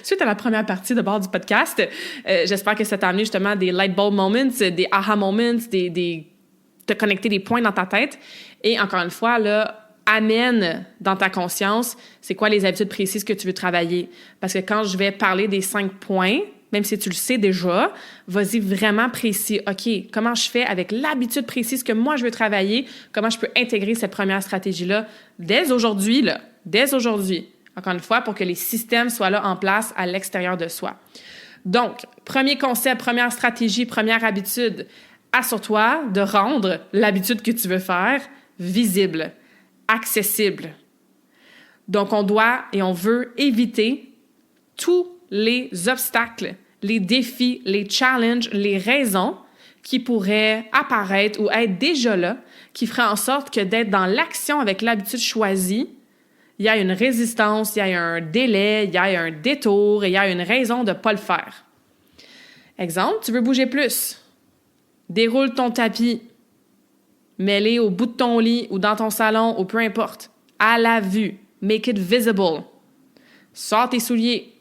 suite à la première partie de bord du podcast. J'espère que ça t'a amené justement des light bulb moments, des aha moments, te connecter des points dans ta tête. Et encore une fois, là, amène dans ta conscience, c'est quoi les habitudes précises que tu veux travailler. Parce que quand je vais parler des 5 points, même si tu le sais déjà, vas-y vraiment précis. OK, comment je fais avec l'habitude précise que moi, je veux travailler? Comment je peux intégrer cette première stratégie-là dès aujourd'hui, là? Dès aujourd'hui. Encore une fois, pour que les systèmes soient là en place à l'extérieur de soi. Donc, premier concept, première stratégie, première habitude. Assure-toi de rendre l'habitude que tu veux faire visible, accessible. Donc, on doit et on veut éviter tous les obstacles, les défis, les challenges, les raisons qui pourraient apparaître ou être déjà là, qui feraient en sorte que d'être dans l'action avec l'habitude choisie, il y a une résistance, il y a un délai, il y a un détour et il y a une raison de ne pas le faire. Exemple, tu veux bouger plus. Déroule ton tapis. Mets-les au bout de ton lit ou dans ton salon ou peu importe. À la vue. Make it visible. Sors tes souliers.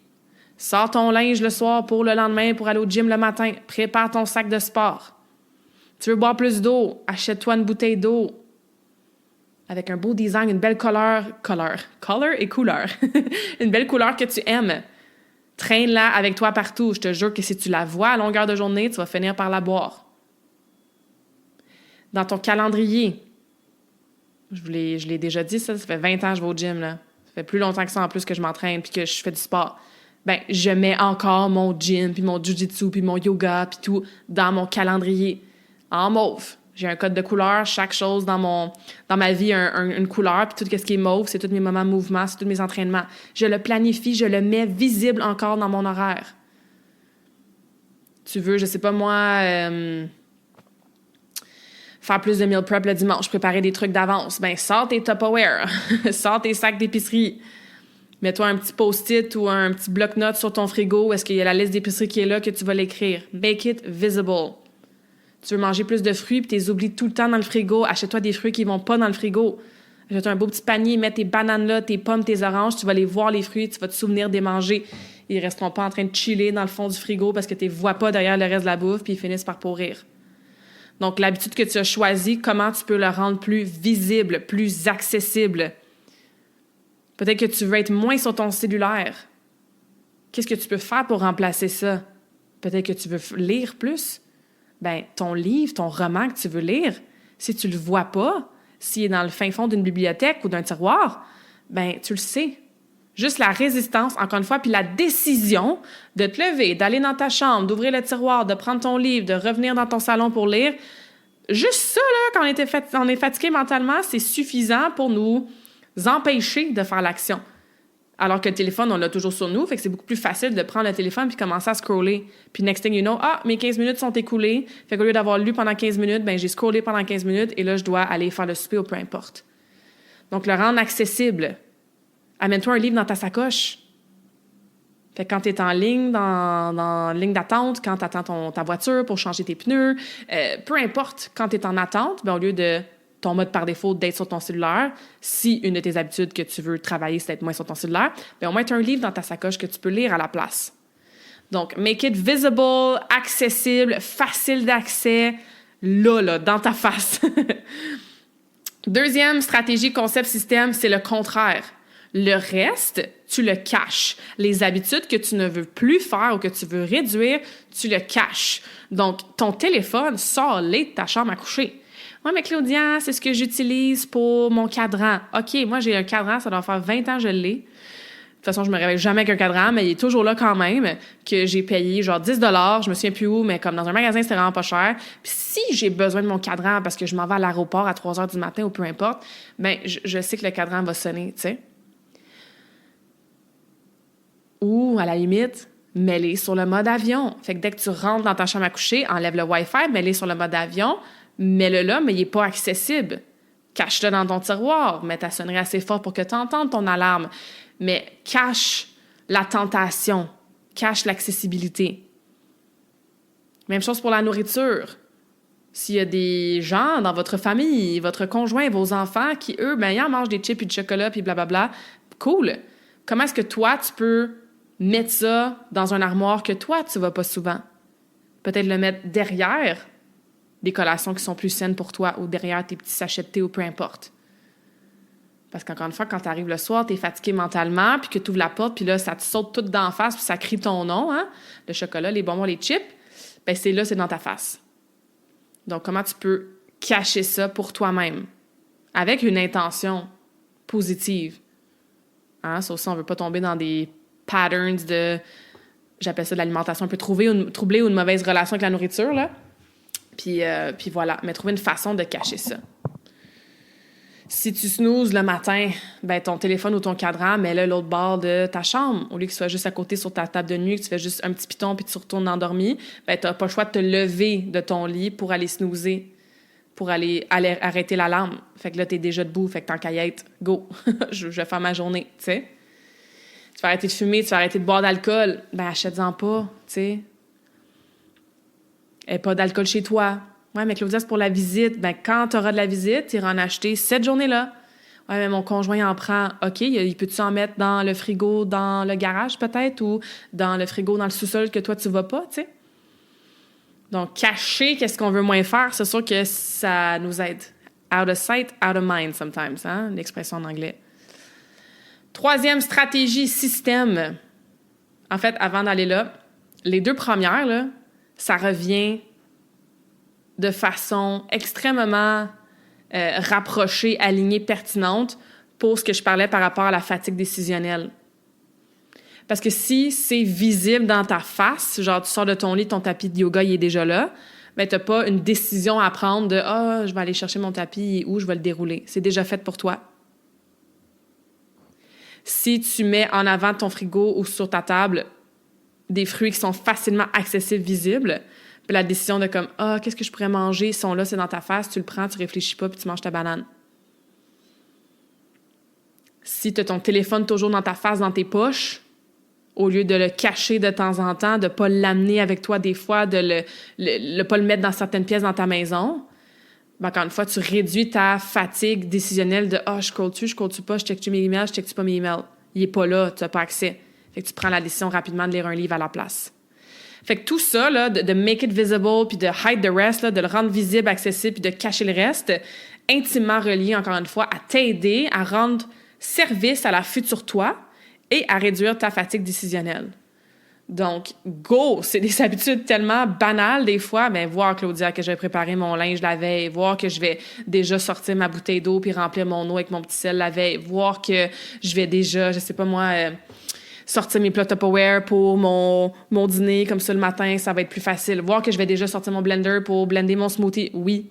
Sors ton linge le soir pour le lendemain pour aller au gym le matin. Prépare ton sac de sport. Tu veux boire plus d'eau? Achète-toi une bouteille d'eau. Avec un beau design, une belle color et couleur. Une belle couleur que tu aimes. Traîne-la avec toi partout. Je te jure que si tu la vois à longueur de journée, tu vas finir par la boire. Dans ton calendrier. Je l'ai déjà dit, ça fait 20 ans que je vais au gym, là. Ça fait plus longtemps que ça en plus que je m'entraîne puis que je fais du sport. Ben, je mets encore mon gym, puis mon jujitsu, puis mon yoga, puis tout dans mon calendrier. En mauve. J'ai un code de couleur, chaque chose dans ma vie a une couleur, puis tout ce qui est mauve, c'est tous mes moments de mouvement, c'est tous mes entraînements. Je le planifie, je le mets visible encore dans mon horaire. Tu veux, je sais pas moi, faire plus de meal prep le dimanche, préparer des trucs d'avance. Ben, sors tes Tupperware, sors tes sacs d'épicerie. Mets-toi un petit post-it ou un petit bloc-notes sur ton frigo où est-ce qu'il y a la liste d'épicerie qui est là que tu vas l'écrire. Make it visible. Tu veux manger plus de fruits puis tu les oublies tout le temps dans le frigo. Achète-toi des fruits qui vont pas dans le frigo. Achète-toi un beau petit panier, mets tes bananes là, tes pommes, tes oranges. Tu vas les voir, les fruits, tu vas te souvenir de les manger. Ils resteront pas en train de chiller dans le fond du frigo parce que tu les vois pas derrière le reste de la bouffe puis ils finissent par pourrir. Donc, l'habitude que tu as choisie, comment tu peux le rendre plus visible, plus accessible? Peut-être que tu veux être moins sur ton cellulaire. Qu'est-ce que tu peux faire pour remplacer ça? Peut-être que tu veux lire plus, ben ton livre, ton roman que tu veux lire, si tu le vois pas, s'il est dans le fin fond d'une bibliothèque ou d'un tiroir, ben tu le sais. Juste la résistance, encore une fois, puis la décision de te lever, d'aller dans ta chambre, d'ouvrir le tiroir, de prendre ton livre, de revenir dans ton salon pour lire, juste ça, là, quand on est fatigué mentalement, c'est suffisant pour nous empêcher de faire l'action. Alors que le téléphone, on l'a toujours sur nous, fait que c'est beaucoup plus facile de prendre le téléphone puis commencer à scroller. Puis next thing you know, mes 15 minutes sont écoulées. Fait qu'au lieu d'avoir lu pendant 15 minutes, ben j'ai scrollé pendant 15 minutes et là, je dois aller faire le souper ou peu importe. Donc, le rendre accessible. Amène-toi un livre dans ta sacoche. Fait que quand tu es en ligne, dans ligne d'attente, quand tu attends ta voiture pour changer tes pneus, peu importe, quand tu es en attente, ben, au lieu de ton mode par défaut d'être sur ton cellulaire, si une de tes habitudes que tu veux travailler, c'est d'être moins sur ton cellulaire, ben, au moins tu as un livre dans ta sacoche que tu peux lire à la place. Donc, make it visible, accessible, facile d'accès, là, dans ta face. Deuxième stratégie, concept, système, c'est le contraire. Le reste, tu le caches. Les habitudes que tu ne veux plus faire ou que tu veux réduire, tu le caches. Donc, ton téléphone, sors-les de ta chambre à coucher. Ouais, mais Claudia, c'est ce que j'utilise pour mon cadran. OK, moi, j'ai un cadran, ça doit faire 20 ans que je l'ai. De toute façon, je me réveille jamais avec un cadran, mais il est toujours là quand même, que j'ai payé genre 10 $, je me souviens plus où, mais comme dans un magasin, c'était vraiment pas cher. Puis si j'ai besoin de mon cadran parce que je m'en vais à l'aéroport à 3 h du matin ou peu importe, ben je sais que le cadran va sonner, tu sais. Ou, à la limite, mets-les sur le mode avion. Fait que dès que tu rentres dans ta chambre à coucher, enlève le Wi-Fi, mets-les sur le mode avion, mets-le là, mais il n'est pas accessible. Cache-le dans ton tiroir, mets ta sonnerie assez fort pour que tu entendes ton alarme. Mais cache la tentation, cache l'accessibilité. Même chose pour la nourriture. S'il y a des gens dans votre famille, votre conjoint, vos enfants, qui, eux, ben, ils en mangent des chips et du chocolat, puis blablabla, cool. Comment est-ce que toi, tu peux mettre ça dans un armoire que toi, tu vas pas souvent? Peut-être le mettre derrière des collations qui sont plus saines pour toi ou derrière tes petits sachets de thé ou peu importe. Parce qu'encore une fois, quand tu arrives le soir, tu es fatigué mentalement, puis que tu ouvres la porte, puis là, ça te saute tout d'en face, puis ça crie ton nom, hein? Le chocolat, les bonbons, les chips, bien, c'est dans ta face. Donc, comment tu peux cacher ça pour toi-même? Avec une intention positive. Hein? Ça aussi, on ne veut pas tomber dans des patterns j'appelle ça de l'alimentation un peu troublée ou une mauvaise relation avec la nourriture, là. Puis voilà, mais trouver une façon de cacher ça. Si tu snoozes le matin, ben ton téléphone ou ton cadran, mets-le l'autre bord de ta chambre. Au lieu qu'il soit juste à côté sur ta table de nuit, que tu fais juste un petit piton puis tu retournes endormi, ben tu n'as pas le choix de te lever de ton lit pour aller snoozer, pour aller arrêter l'alarme. Fait que là, tu es déjà debout, fait que tant qu'à y être, go, je vais faire ma journée, tu sais. Tu vas arrêter de fumer, tu vas arrêter de boire d'alcool, ben achète-en pas, tu sais. Et pas d'alcool chez toi. Ouais, mais Claudia, c'est pour la visite. Ben, quand tu auras de la visite, tu iras en acheter cette journée-là. Ouais, mais mon conjoint en prend. OK, il peut-tu en mettre dans le frigo, dans le garage peut-être, ou dans le frigo, dans le sous-sol que toi, tu vas pas, tu sais? Donc, cacher qu'est-ce qu'on veut moins faire, c'est sûr que ça nous aide. Out of sight, out of mind sometimes, hein? L'expression en anglais. Troisième stratégie, système. En fait, avant d'aller là, les deux premières, là, ça revient de façon extrêmement rapprochée, alignée, pertinente pour ce que je parlais par rapport à la fatigue décisionnelle. Parce que si c'est visible dans ta face, genre tu sors de ton lit, ton tapis de yoga, il est déjà là, ben tu n'as pas une décision à prendre de « Ah, je vais aller chercher mon tapis ou je vais le dérouler ». C'est déjà fait pour toi. Si tu mets en avant de ton frigo ou sur ta table des fruits qui sont facilement accessibles, visibles, puis la décision de comme « Ah, qu'est-ce que je pourrais manger? Ils sont là, c'est dans ta face. » Tu le prends, tu réfléchis pas, puis tu manges ta banane. Si tu as ton téléphone toujours dans ta face, dans tes poches, au lieu de le cacher de temps en temps, de ne pas l'amener avec toi des fois, de le pas le mettre dans certaines pièces dans ta maison, ben, encore une fois, tu réduis ta fatigue décisionnelle de « Ah, je scrolle-tu pas, je check-tu mes emails, je check-tu pas mes emails. » Il est pas là, tu n'as pas accès. Fait que tu prends la décision rapidement de lire un livre à la place. Fait que tout ça, là, de make it visible, puis de hide the rest, là, de le rendre visible, accessible, puis de cacher le reste, intimement relié, encore une fois, à t'aider à rendre service à la future toi et à réduire ta fatigue décisionnelle. Donc, go! C'est des habitudes tellement banales des fois. Ben, voir, Claudia, que je vais préparer mon linge la veille, voir que je vais déjà sortir ma bouteille d'eau puis remplir mon eau avec mon petit sel la veille, voir que je vais déjà, je sais pas moi, sortir mes plats Tupperware pour mon dîner, comme ça le matin, ça va être plus facile. Voir que je vais déjà sortir mon blender pour blender mon smoothie. Oui.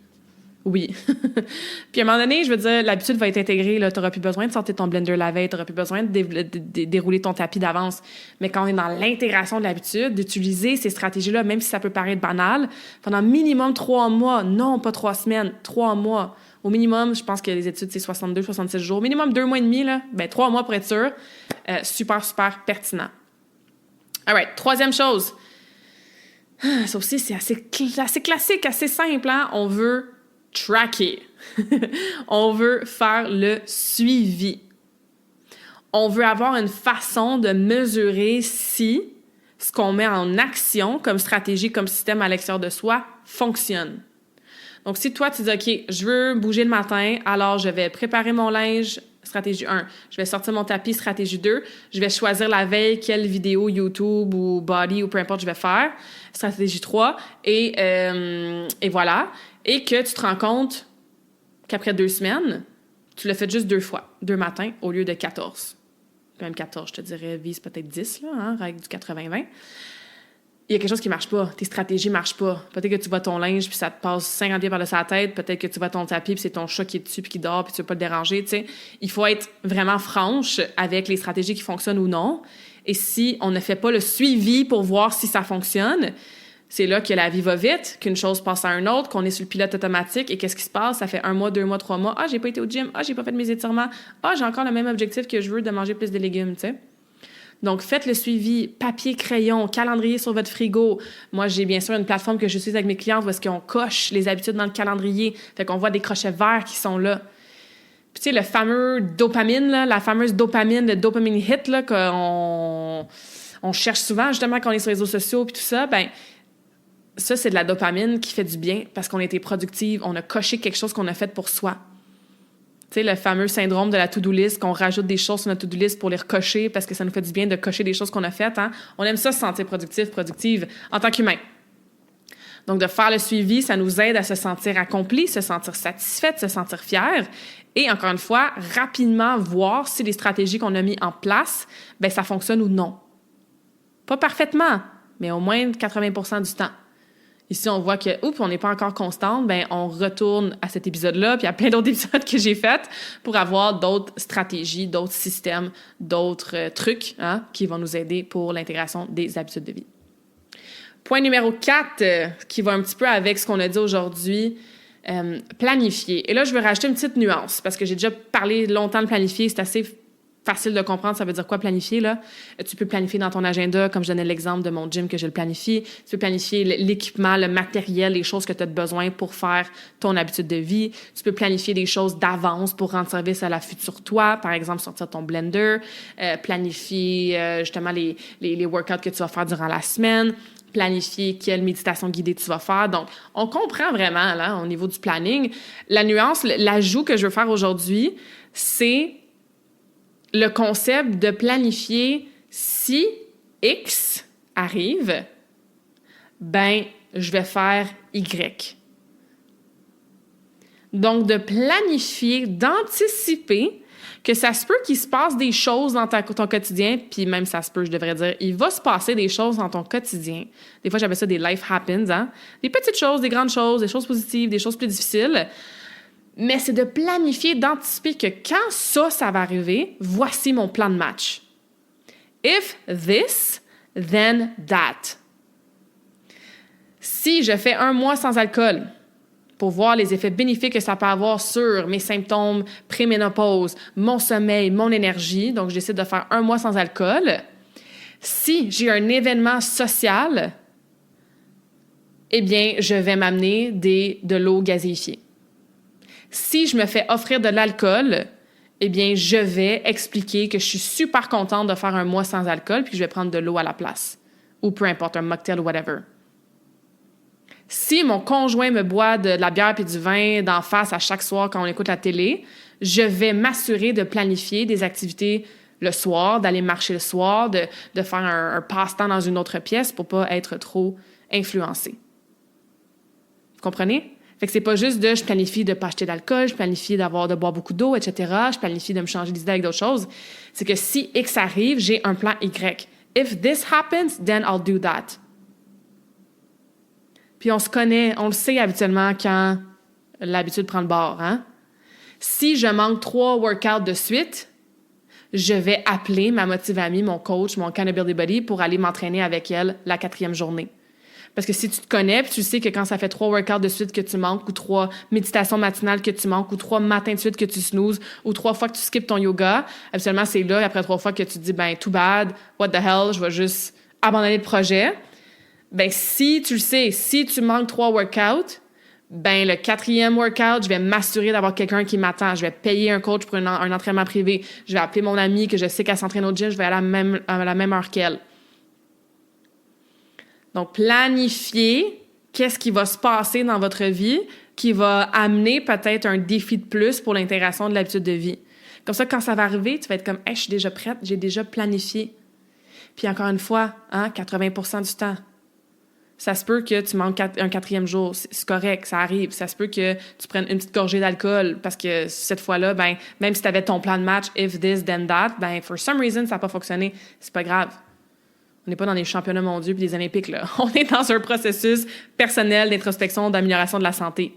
Puis à un moment donné, je veux dire, l'habitude va être intégrée. Tu n'auras plus besoin de sortir ton blender la veille, tu n'auras plus besoin de dérouler ton tapis d'avance. Mais quand on est dans l'intégration de l'habitude, d'utiliser ces stratégies-là, même si ça peut paraître banal, pendant minimum 3 mois, non, pas 3 semaines, 3 mois. Au minimum, je pense que les études, c'est 62, 66 jours. Minimum 2 mois et demi, là. 3 mois pour être sûr. Super, super pertinent. All right, troisième chose. Ça aussi, c'est assez classique, assez simple, hein? On veut tracker. On veut faire le suivi. On veut avoir une façon de mesurer si ce qu'on met en action comme stratégie, comme système à l'extérieur de soi fonctionne. Donc, si toi, tu dis, OK, je veux bouger le matin, alors je vais préparer mon linge, stratégie 1. Je vais sortir mon tapis, stratégie 2. Je vais choisir la veille quelle vidéo YouTube ou Body ou peu importe je vais faire, stratégie 3. Et voilà. Et que tu te rends compte qu'après 2 semaines, tu l'as fait juste 2 fois, 2 matins au lieu de 14. Même 14, je te dirais, vise peut-être 10, là, hein, règle du 80-20. Il y a quelque chose qui marche pas. Tes stratégies marchent pas. Peut-être que tu vois ton linge puis ça te passe 50 pieds par-dessus la tête. Peut-être que tu vois ton tapis puis c'est ton chat qui est dessus puis qui dort puis tu veux pas le déranger, tu sais. Il faut être vraiment franche avec les stratégies qui fonctionnent ou non. Et si on ne fait pas le suivi pour voir si ça fonctionne, c'est là que la vie va vite, qu'une chose passe à une autre, qu'on est sur le pilote automatique et qu'est-ce qui se passe? Ça fait 1 mois, 2 mois, 3 mois. Ah, j'ai pas été au gym. Ah, j'ai pas fait mes étirements. Ah, j'ai encore le même objectif que je veux de manger plus de légumes, tu sais. Donc, faites le suivi, papier, crayon, calendrier sur votre frigo. Moi, j'ai bien sûr une plateforme que j'utilise avec mes clientes où est-ce qu'on coche les habitudes dans le calendrier. Fait qu'on voit des crochets verts qui sont là. Puis, tu sais, le fameux dopamine, là, la fameuse dopamine, le dopamine hit, là, qu'on cherche souvent, justement, quand on est sur les réseaux sociaux puis tout ça, ben ça, c'est de la dopamine qui fait du bien parce qu'on a été productive, on a coché quelque chose qu'on a fait pour soi. Tu sais, le fameux syndrome de la to-do list, qu'on rajoute des choses sur notre to-do list pour les recocher parce que ça nous fait du bien de cocher des choses qu'on a faites. Hein? On aime ça se sentir productive en tant qu'humain. Donc, de faire le suivi, ça nous aide à se sentir accompli, se sentir satisfaite, se sentir fière. Et encore une fois, rapidement voir si les stratégies qu'on a mises en place, ben ça fonctionne ou non. Pas parfaitement, mais au moins 80% du temps. Ici, on voit que, on n'est pas encore constante, ben on retourne à cet épisode-là, puis il y a plein d'autres épisodes que j'ai faits pour avoir d'autres stratégies, d'autres systèmes, d'autres trucs qui vont nous aider pour l'intégration des habitudes de vie. Point numéro 4, qui va un petit peu avec ce qu'on a dit aujourd'hui, planifier. Et là, je veux rajouter une petite nuance, parce que j'ai déjà parlé longtemps de planifier, c'est assez facile de comprendre, ça veut dire quoi planifier, là? Tu peux planifier dans ton agenda, comme je donnais l'exemple de mon gym que je le planifie. Tu peux planifier l'équipement, le matériel, les choses que tu as besoin pour faire ton habitude de vie. Tu peux planifier des choses d'avance pour rendre service à la future toi. Par exemple, sortir ton blender, planifier justement les workouts que tu vas faire durant la semaine, planifier quelle méditation guidée tu vas faire. Donc, on comprend vraiment, là, au niveau du planning. La nuance, l'ajout que je veux faire aujourd'hui, c'est le concept de planifier si X arrive, ben, je vais faire Y. Donc, de planifier, d'anticiper que ça se peut qu'il se passe des choses dans ton quotidien, puis même ça se peut, je devrais dire, il va se passer des choses dans ton quotidien. Des fois, j'appelle ça des life happens, hein? Des petites choses, des grandes choses, des choses positives, des choses plus difficiles. Mais c'est de planifier, d'anticiper que quand ça va arriver, voici mon plan de match. If this, then that. Si je fais 1 mois sans alcool pour voir les effets bénéfiques que ça peut avoir sur mes symptômes préménopause, mon sommeil, mon énergie, donc je décide de faire 1 mois sans alcool. Si j'ai un événement social, eh bien, je vais m'amener de l'eau gazéifiée. Si je me fais offrir de l'alcool, eh bien, je vais expliquer que je suis super contente de faire 1 mois sans alcool puis que je vais prendre de l'eau à la place. Ou peu importe, un mocktail ou whatever. Si mon conjoint me boit de la bière puis du vin d'en face à chaque soir quand on écoute la télé, je vais m'assurer de planifier des activités le soir, d'aller marcher le soir, de faire un passe-temps dans une autre pièce pour pas être trop influencé. Vous comprenez? Fait que c'est pas juste je planifie de pas acheter d'alcool, je planifie de boire beaucoup d'eau, etc. Je planifie de me changer d'idée avec d'autres choses. C'est que si X arrive, j'ai un plan Y. If this happens, then I'll do that. Puis on se connaît, on le sait habituellement quand l'habitude prend le bord, hein? Si je manque 3 workouts de suite, je vais appeler ma motive amie, mon coach, mon accountability buddy pour aller m'entraîner avec elle la 4e journée. Parce que si tu te connais, puis tu sais que quand ça fait 3 workouts de suite que tu manques, ou 3 méditations matinales que tu manques, ou 3 matins de suite que tu snoozes, ou 3 fois que tu skippes ton yoga, absolument c'est là, après 3 fois que tu te dis, ben too bad, what the hell, je vais juste abandonner le projet. Ben si tu le sais, si tu manques 3 workouts, ben le 4e workout, je vais m'assurer d'avoir quelqu'un qui m'attend. Je vais payer un coach pour un entraînement privé. Je vais appeler mon amie que je sais qu'elle s'entraîne au gym, je vais aller à la même heure qu'elle. Donc, planifier qu'est-ce qui va se passer dans votre vie qui va amener peut-être un défi de plus pour l'intégration de l'habitude de vie. Comme ça, quand ça va arriver, tu vas être comme « Hey, je suis déjà prête, j'ai déjà planifié. » Puis encore une fois, 80% du temps. Ça se peut que tu manques un 4e jour. C'est correct, ça arrive. Ça se peut que tu prennes une petite gorgée d'alcool parce que cette fois-là, ben, même si tu avais ton plan de match « if this, then that », ben, for some reason, ça n'a pas fonctionné. C'est pas grave. On n'est pas dans les championnats mondiaux puis les Olympiques, là. On est dans un processus personnel d'introspection, d'amélioration de la santé.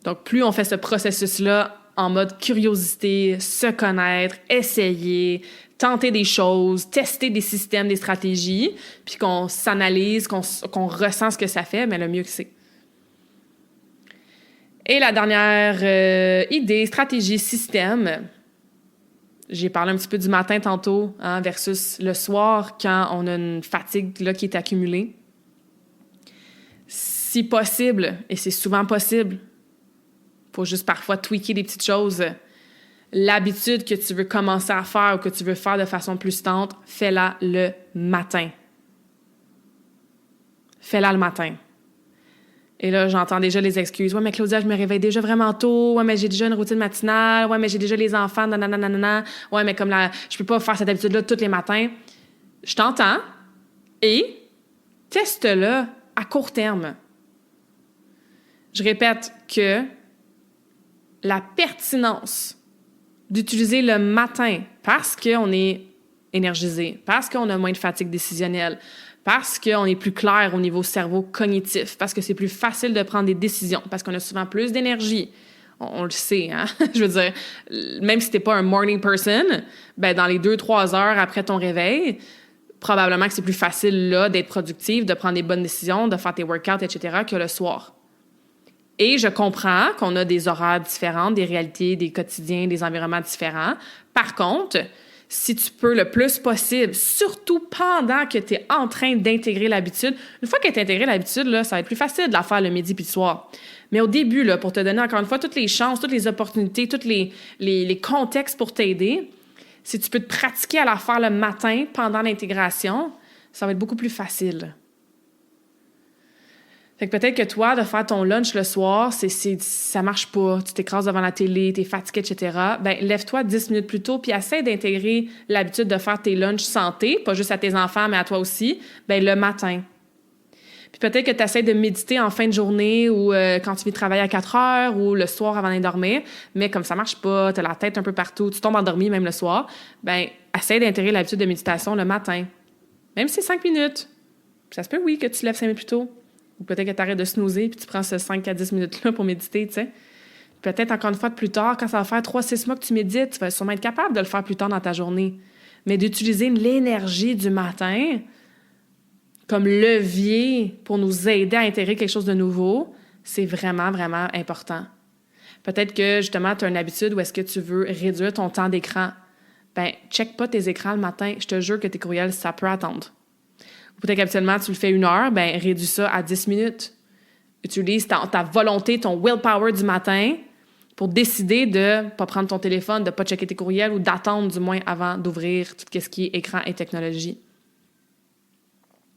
Donc, plus on fait ce processus-là en mode curiosité, se connaître, essayer, tenter des choses, tester des systèmes, des stratégies, puis qu'on s'analyse, qu'on ressent ce que ça fait, mais le mieux que c'est. Et la dernière idée, stratégie, système. J'ai parlé un petit peu du matin tantôt, versus le soir, quand on a une fatigue là, qui est accumulée. Si possible, et c'est souvent possible, il faut juste parfois tweaker des petites choses. L'habitude que tu veux commencer à faire ou que tu veux faire de façon plus tente, fais-la le matin. Fais-la le matin. Et là, j'entends déjà les excuses. « Ouais, mais Claudia, je me réveille déjà vraiment tôt. Ouais, mais j'ai déjà une routine matinale. Ouais, mais j'ai déjà les enfants. Nanana. Ouais, mais comme je peux pas faire cette habitude-là tous les matins. » Je t'entends et teste-le à court terme. Je répète que la pertinence d'utiliser le matin parce qu'on est énergisé, parce qu'on a moins de fatigue décisionnelle, parce qu'on est plus clair au niveau cerveau cognitif, parce que c'est plus facile de prendre des décisions, parce qu'on a souvent plus d'énergie. On le sait, hein? Je veux dire, même si t'es pas un morning person, ben dans les 2-3 heures après ton réveil, probablement que c'est plus facile là d'être productif, de prendre des bonnes décisions, de faire tes workouts, etc., que le soir. Et je comprends qu'on a des horaires différents, des réalités, des quotidiens, des environnements différents. Par contre, si tu peux le plus possible, surtout pendant que tu es en train d'intégrer l'habitude, une fois que tu as intégré l'habitude, là, ça va être plus facile de la faire le midi puis le soir. Mais au début, là, pour te donner encore une fois toutes les chances, toutes les opportunités, tous les contextes pour t'aider, si tu peux te pratiquer à la faire le matin pendant l'intégration, ça va être beaucoup plus facile. Fait que peut-être que toi, de faire ton lunch le soir, ça marche pas, tu t'écrases devant la télé, t'es fatigué, etc. Ben lève-toi 10 minutes plus tôt puis essaie d'intégrer l'habitude de faire tes lunchs santé, pas juste à tes enfants, mais à toi aussi, ben le matin. Puis peut-être que tu essaies de méditer en fin de journée ou quand tu viens travailler à 4 heures ou le soir avant d'aller dormir, mais comme ça marche pas, t'as la tête un peu partout, tu tombes endormi même le soir, ben essaie d'intégrer l'habitude de méditation le matin. Même si c'est 5 minutes. Ça se peut, oui, que tu te lèves 5 minutes plus tôt. Ou peut-être que tu arrêtes de snoozer puis tu prends ces 5 à 10 minutes-là pour méditer, tu sais. Peut-être encore une fois de plus tard, quand ça va faire 3-6 mois que tu médites, tu vas sûrement être capable de le faire plus tard dans ta journée. Mais d'utiliser l'énergie du matin comme levier pour nous aider à intégrer quelque chose de nouveau, c'est vraiment, vraiment important. Peut-être que, justement, tu as une habitude où est-ce que tu veux réduire ton temps d'écran. Ben, check pas tes écrans le matin. Je te jure que tes courriels, ça peut attendre. Peut-être qu'habituellement, tu le fais 1 heure, ben réduis ça à 10 minutes. Utilise ta volonté, ton willpower du matin pour décider de ne pas prendre ton téléphone, de ne pas checker tes courriels ou d'attendre du moins avant d'ouvrir tout ce qui est écran et technologie.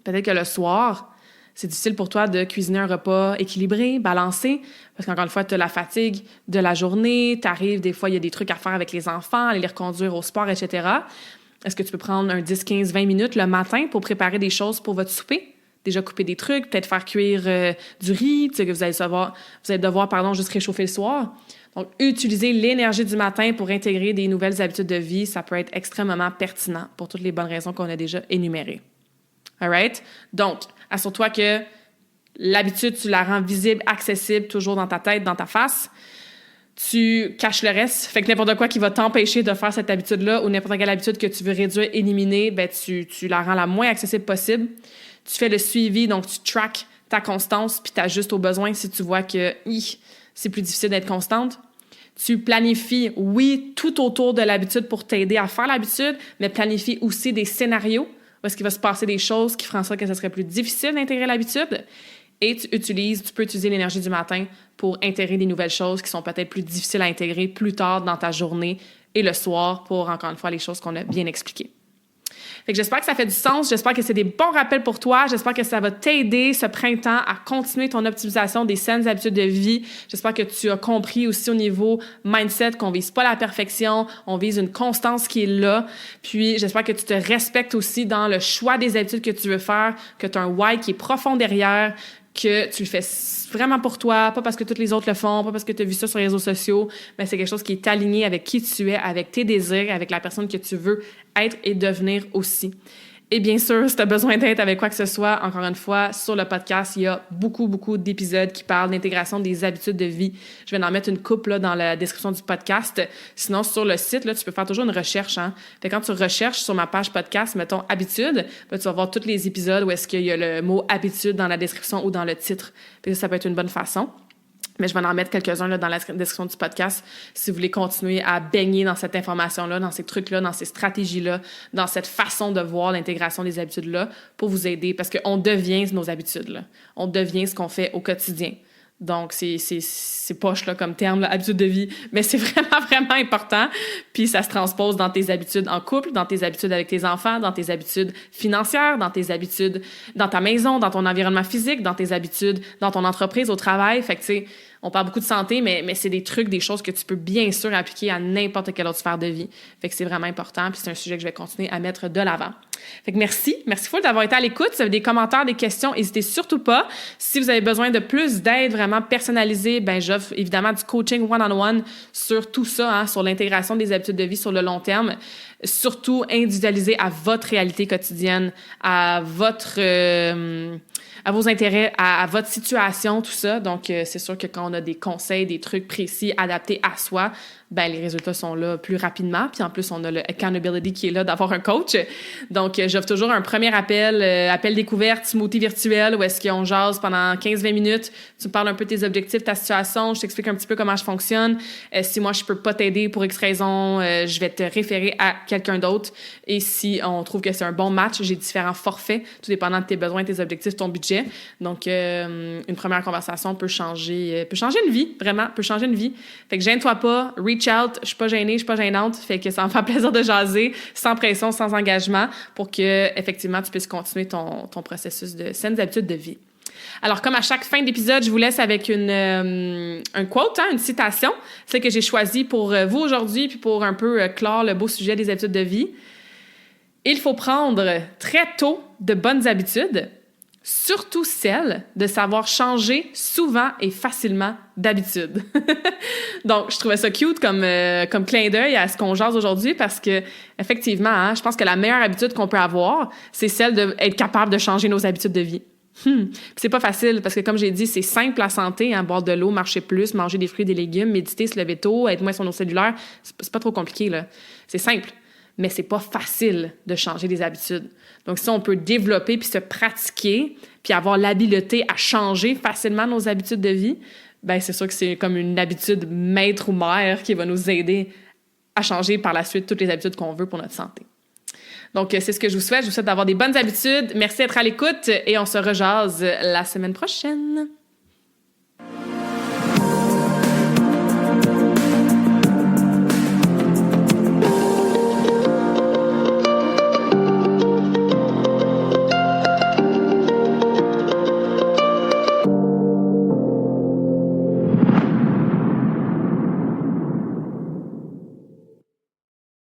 Peut-être que le soir, C'est difficile pour toi de cuisiner un repas équilibré, balancé, parce qu'encore une fois, tu as la fatigue de la journée, t'arrives, des fois, il y a des trucs à faire avec les enfants, aller les reconduire au sport, etc. Est-ce que tu peux prendre un 10, 15, 20 minutes le matin pour préparer des choses pour votre souper? Déjà couper des trucs, peut-être faire cuire du riz, que vous allez devoir juste réchauffer le soir. Donc, utiliser l'énergie du matin pour intégrer des nouvelles habitudes de vie, ça peut être extrêmement pertinent pour toutes les bonnes raisons qu'on a déjà énumérées. All right? Donc, assure-toi que l'habitude, tu la rends visible, accessible, toujours dans ta tête, dans ta face. Tu caches le reste. Fait que n'importe quoi qui va t'empêcher de faire cette habitude-là ou n'importe quelle habitude que tu veux réduire, éliminer, ben tu la rends la moins accessible possible. Tu fais le suivi, donc tu tracks ta constance puis t'ajustes aux besoins si tu vois que c'est plus difficile d'être constante. Tu planifies, oui, tout autour de l'habitude pour t'aider à faire l'habitude, mais planifie aussi des scénarios où est-ce qu'il va se passer des choses qui feront en sorte que ce serait plus difficile d'intégrer l'habitude. Et tu peux utiliser l'énergie du matin pour intégrer des nouvelles choses qui sont peut-être plus difficiles à intégrer plus tard dans ta journée et le soir pour, encore une fois, les choses qu'on a bien expliquées. Fait que j'espère que ça fait du sens, j'espère que c'est des bons rappels pour toi, j'espère que ça va t'aider ce printemps à continuer ton optimisation des saines habitudes de vie. J'espère que tu as compris aussi au niveau mindset qu'on vise pas la perfection, on vise une constance qui est là. Puis j'espère que tu te respectes aussi dans le choix des habitudes que tu veux faire, que tu as un why qui est profond derrière, que tu le fais vraiment pour toi, pas parce que tous les autres le font, pas parce que tu as vu ça sur les réseaux sociaux, mais c'est quelque chose qui est aligné avec qui tu es, avec tes désirs, avec la personne que tu veux être et devenir aussi. Et bien sûr, si tu as besoin d'aide avec quoi que ce soit, encore une fois, sur le podcast, il y a beaucoup d'épisodes qui parlent d'intégration des habitudes de vie. Je vais en mettre une couple là, dans la description du podcast. Sinon, sur le site, là, tu peux faire toujours une recherche. Fait que quand tu recherches sur ma page podcast, mettons « habitude », tu vas voir tous les épisodes où est-ce qu'il y a le mot « habitude » dans la description ou dans le titre. Fait que ça peut être une bonne façon. Mais je vais en mettre quelques-uns là, dans la description du podcast si vous voulez continuer à baigner dans cette information-là, dans ces trucs-là, dans ces stratégies-là, dans cette façon de voir l'intégration des habitudes-là pour vous aider parce qu'on devient nos habitudes-là. On devient ce qu'on fait au quotidien. Donc, c'est poche là, comme terme, là, habitude de vie, mais c'est vraiment important. Puis ça se transpose dans tes habitudes en couple, dans tes habitudes avec tes enfants, dans tes habitudes financières, dans tes habitudes dans ta maison, dans ton environnement physique, dans tes habitudes dans ton entreprise, au travail. Fait que, tu sais, on parle beaucoup de santé, mais c'est des trucs, des choses que tu peux bien sûr appliquer à n'importe quelle autre sphère de vie. Fait que c'est vraiment important, puis c'est un sujet que je vais continuer à mettre de l'avant. Fait que merci full d'avoir été à l'écoute. Si vous avez des commentaires, des questions, n'hésitez surtout pas. Si vous avez besoin de plus d'aide vraiment personnalisée, ben j'offre évidemment du coaching one-on-one sur tout ça, sur l'intégration des habitudes de vie sur le long terme. Surtout individualisé à votre réalité quotidienne, à vos intérêts, à votre situation, tout ça. Donc, c'est sûr que quand on a des conseils, des trucs précis adaptés à soi, ben les résultats sont là plus rapidement. Puis en plus, on a le accountability qui est là d'avoir un coach. Donc, j'offre toujours un premier appel découverte, smoothie virtuel, où est-ce qu'on jase pendant 15-20 minutes. Tu me parles un peu de tes objectifs, ta situation, je t'explique un petit peu comment je fonctionne. Si moi, je peux pas t'aider pour X raison, je vais te référer à quelqu'un d'autre. Et si on trouve que c'est un bon match, j'ai différents forfaits, tout dépendant de tes besoins, tes objectifs, ton budget. Donc, une première conversation peut changer une vie, vraiment, peut changer une vie. Fait que gêne-toi pas, reach out, je suis pas gênée, je suis pas gênante, fait que ça me fait plaisir de jaser, sans pression, sans engagement, pour que, effectivement, tu puisses continuer ton processus de saines habitudes de vie. Alors, comme à chaque fin d'épisode, je vous laisse avec un quote, une citation, celle que j'ai choisie pour vous aujourd'hui, puis pour un peu clore le beau sujet des habitudes de vie. Il faut prendre très tôt de bonnes habitudes, surtout celle de savoir changer souvent et facilement d'habitude. Donc, je trouvais ça cute comme clin d'œil à ce qu'on jase aujourd'hui parce que, effectivement, je pense que la meilleure habitude qu'on peut avoir, c'est celle d'être capable de changer nos habitudes de vie. Puis c'est pas facile parce que, comme j'ai dit, c'est simple la santé, boire de l'eau, marcher plus, manger des fruits et des légumes, méditer, se lever tôt, être moins sur nos cellulaires. C'est pas trop compliqué, là. C'est simple. Mais c'est pas facile de changer des habitudes. Donc, si on peut développer puis se pratiquer puis avoir l'habileté à changer facilement nos habitudes de vie, ben c'est sûr que c'est comme une habitude maître ou mère qui va nous aider à changer par la suite toutes les habitudes qu'on veut pour notre santé. Donc, c'est ce que je vous souhaite. Je vous souhaite d'avoir des bonnes habitudes. Merci d'être à l'écoute et on se rejase la semaine prochaine.